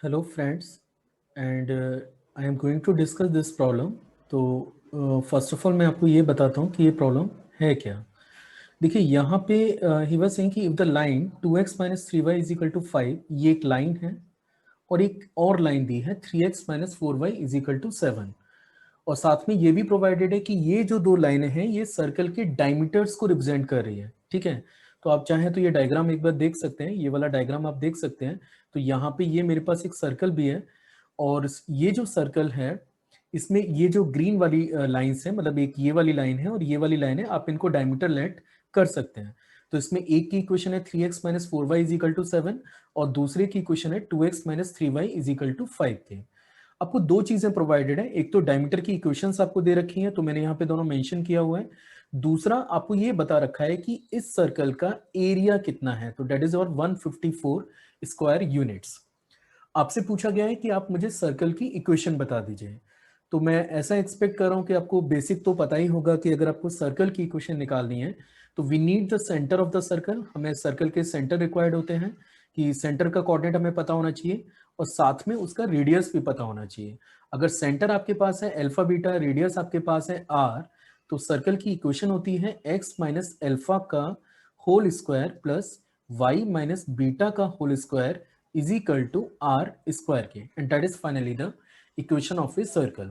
Hello friends, and I am going to discuss this problem. तो first of all मैं आपको ये बताता हूँ कि ये प्रॉब्लम है क्या। देखिए यहाँ पे ही वाज सेइंग कि if the line 2x minus three y is equal to 5, ये एक लाइन है और एक और लाइन दी है 3x minus four y is equal to 7। और साथ में ये भी प्रोवाइडेड है कि ये जो दो लाइनें हैं ये सर्कल के डायमीटर्स को रिप्रेजेंट कर रही है। ठीक है, तो आप चाहें तो ये डायग्राम एक बार देख सकते हैं, ये वाला डायग्राम आप देख सकते हैं। तो यहाँ पे ये मेरे पास एक सर्कल भी है और ये जो सर्कल है इसमें ये जो ग्रीन वाली लाइंस है, मतलब एक ये वाली लाइन है और ये वाली लाइन है, आप इनको डायमीटर लेट कर सकते हैं। तो इसमें एक की इक्वेशन है 3x minus four y is equal to 7 और दूसरे की इक्वेशन है 2x minus three y is equal to 5 के। आपको दो चीजें प्रोवाइडेड है, एक तो डायमीटर की इक्वेशंस आपको दे रखी हैं, तो मैंने यहाँ पे दोनों मेंशन किया हुआ है। दूसरा आपको ये बता रखा है कि इस सर्कल का एरिया कितना है, तो डेट इज और 154 स्क्वायर यूनिट्स। आपसे पूछा गया है कि आप मुझे सर्कल की इक्वेशन बता दीजिए। तो मैं ऐसा एक्सपेक्ट कर रहा हूं कि आपको बेसिक तो पता ही होगा कि अगर आपको सर्कल की इक्वेशन निकालनी है तो we need the centre of the circle. हमें सर्कल के सेंटर रिक्वायर्ड होते हैं कि सेंटर का कोऑर्डिनेट हमें पता होना चाहिए और साथ में उसका रेडियस भी पता होना चाहिए। अगर सेंटर आपके पास है अल्फा बीटा, रेडियस आपके पास है आर, तो सर्कल की इक्वेशन होती है एक्स माइनस अल्फा का whole square plus y minus beta का whole square is equal to r square के, and that is finally the equation of a circle।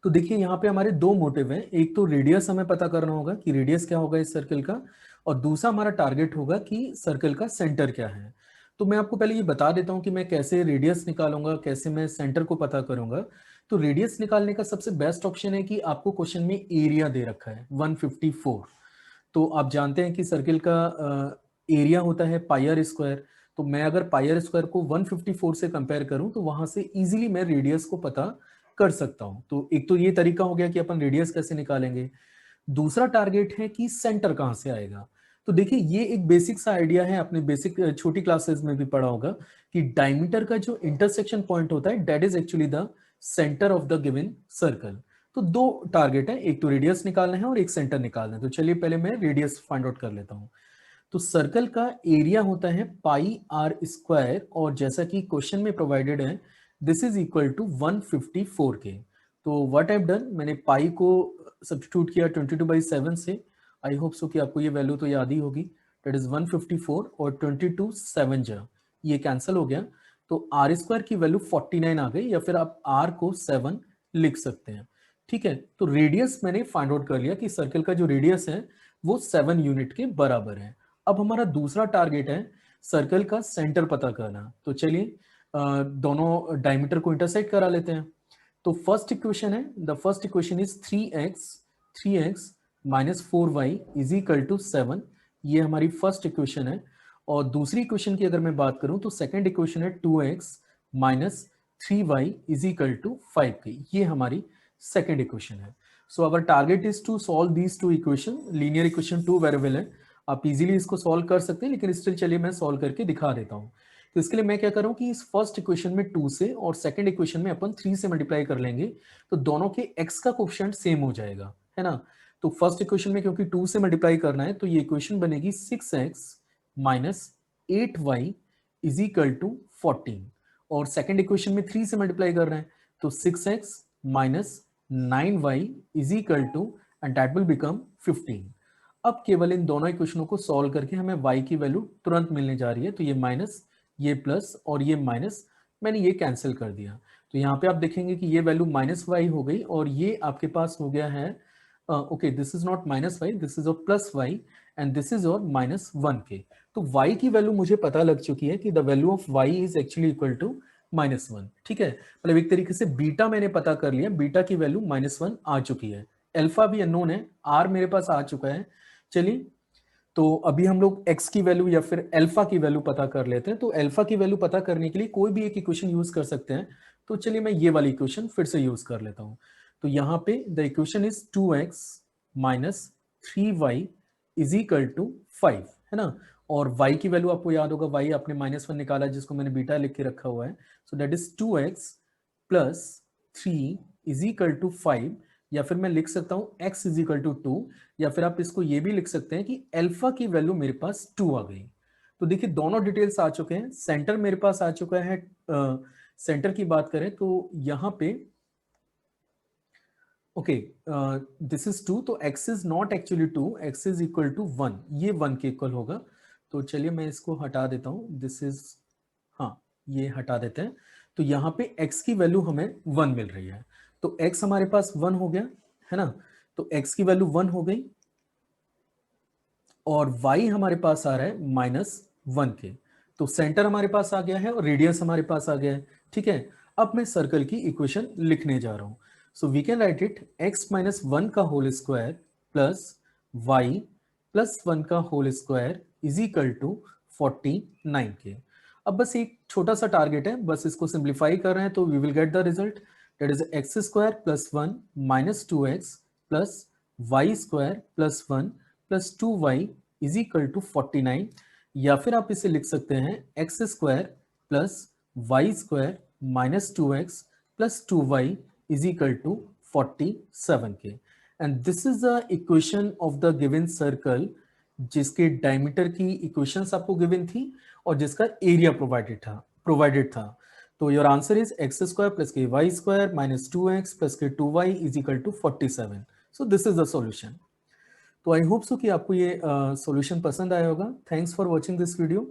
तो देखिए यहाँ पे हमारे दो मोटिव हैं, एक तो रेडियस हमें पता करना होगा कि रेडियस क्या होगा इस सर्कल का, और दूसरा हमारा टारगेट होगा कि सर्कल का सेंटर क्या है। तो मैं आपको पहले ये बता देता हूँ कि मैं कैसे रेडियस निकालूंगा, कैसे मैं सेंटर को पता करूंगा। तो रेडियस निकालने का सबसे बेस्ट ऑप्शन है कि आपको क्वेश्चन में एरिया दे रखा है 154। तो आप जानते हैं कि सर्किल का एरिया होता है पाई आर स्क्वायर। तो मैं अगर पाई आर स्क्वायर को 154 से कंपेयर करूं तो वहां से इजीली मैं रेडियस को पता कर सकता हूं। तो एक तो ये तरीका हो गया कि अपन रेडियस कैसे निकालेंगे। दूसरा टारगेट है कि सेंटर कहां से आएगा। तो देखिए ये एक बेसिक सा आइडिया है, आपने बेसिक छोटी क्लासेस में भी पढ़ा होगा कि डायमीटर का जो इंटरसेक्शन पॉइंट होता है that is actually the centre of the given circle. तो दो टारगेट है, एक तो रेडियस निकालना है और एक सेंटर निकालना है। तो चलिए पहले मैं रेडियस फाइंड आउट कर लेता हूं। तो सर्कल का एरिया होता है पाई आर स्क्वायर और जैसा कि क्वेश्चन में प्रोवाइडेड है दिस इज इक्वल टू 154 के। तो व्हाट आई हैव डन, मैंने पाई को सब्स्टिट्यूट किया 22/7 से। आई होप सो कि आपको ये वैल्यू तो याद ही होगी, दैट इज 154 और 22 7 जा ये कैंसिल हो गया। तो आर स्क्वायर की वैल्यू 49 आ गई, या फिर आप आर को 7 लिख सकते हैं। ठीक है, तो रेडियस मैंने फाइंड आउट कर लिया कि सर्कल का जो रेडियस है वो 7 यूनिट के बराबर है। अब हमारा दूसरा टारगेट है सर्कल का सेंटर पता करना। तो चलिए दोनों डायमीटर को इंटरसेक्ट करा लेते हैं। तो फर्स्ट इक्वेशन है, the first equation is 3x minus four y is equal to 7। ये हमारी फर्स्ट इक्वेशन है। और दूसरी इक्वेशन की अगर मैं बात करूं तो सेकंड इक्वेशन है 2x minus three y is equal to 5 की, ये हमारी सेकंड इक्वेशन है। So our target is to solve these two equation. Linear equation two variable है, आप इजीली इसको सॉल्व कर सकते हैं, लेकिन स्टिल चलिए मैं सॉल्व करके दिखा देता हूं। तो इसके लिए मैं क्या करूं कि इस फर्स्ट इक्वेशन में 2 से और सेकंड इक्वेशन में अपन 3 से मल्टीप्लाई कर लेंगे, तो दोनों के x का कोफिशिएंट सेम हो जाएगा, है ना। तो फर्स्ट इक्वेशन में क्योंकि 2 से मल्टीप्लाई करना है तो ये इक्वेशन बनेगी 6x minus 8y is equal to 14। और सेकंड इक्वेशन में 3 से मल्टीप्लाई कर रहे हैं तो 6x minus 9y is equal to, and that will become 15। अब केवल इन दोनों इक्वेशनों को सॉल्व करके हमें y की वैल्यू तुरंत मिलने जा रही है। तो ये माइनस, ये प्लस और ये माइनस, मैंने ये कैंसिल कर दिया। तो यहाँ पे आप देखेंगे कि ये वैल्यू माइनस वाई हो गई और ये आपके पास हो गया है okay, this is not minus y, this is or plus y, and this is or minus one k. तो y की वैल्यू मुझे पता लग चुकी है कि the value of y is actually equal to -1। ठीक है, मतलब एक तरीके से बीटा मैंने पता कर लिया, बीटा की वैल्यू -1 आ चुकी है। अल्फा भी अननोन है, आर मेरे पास आ चुका है। चलिए, तो अभी हम लोग x की वैल्यू या फिर अल्फा की वैल्यू पता कर लेते हैं। तो अल्फा की वैल्यू पता करने के लिए कोई भी एक इक्वेशन यूज कर सकते हैं। तो चलिए मैं ये वाली इक्वेशन फिर से यूज कर लेता हूं। तो यहाँ पे the equation is 2x minus three y is equal to 5, है ना। और y की वैल्यू आपको याद होगा, y आपने -1 निकाला जिसको मैंने बीटा लिख के रखा हुआ है। So that is 2x plus three is equal to 5, या फिर मैं लिख सकता हूं x इज इक्वल टू 2, या फिर आप इसको ये भी लिख सकते हैं कि अल्फा की वैल्यू मेरे पास 2 आ गई। तो देखिए दोनों डिटेल्स आ चुके हैं, सेंटर मेरे पास आ चुका है। सेंटर की बात करें तो यहाँ पे ओके, दिस इज 2, तो x is not actually 2, x is equal to 1, ये 1 के इक्वल होगा। तो चलिए मैं इसको हटा देता हूँ, दिस इज, हाँ ये हटा देते हैं। तो यहाँ पे x की वैल्यू हमें 1 मिल रही है, तो x हमारे पास 1 हो गया है ना, तो x की वैल्यू 1 हो गई, और y हमारे पास आ रहा है -1 के। तो सेंटर हमारे पास आ गया है और रेडियस हमारे पास आ गया है, ठीक है। अब मैं सर्कल की इक्वेशन लिखने जा रहा हूं। So we can write it x-1 का whole square plus y plus 1 का whole square is equal to 49 के। अब बस एक छोटा सा टारगेट है, बस इसको सिंप्लीफाई कर रहे हैं तो we will get the result, that is x square plus 1 minus 2x plus y square plus 1 plus 2y is equal to 49, या फिर आप इसे लिख सकते हैं x square plus y square minus 2x plus 2y is equal to 47 के। And this is the equation of the given circle, जिसके diameter की इक्वेशंस आपको गिवन थी और जिसका एरिया प्रोवाइडेड था। तो your answer is x square plus k y square minus 2x plus k 2y is equal to 47। So this is the solution. तो I hope so कि आपको ये सॉल्यूशन पसंद आया होगा। Thanks for watching this video.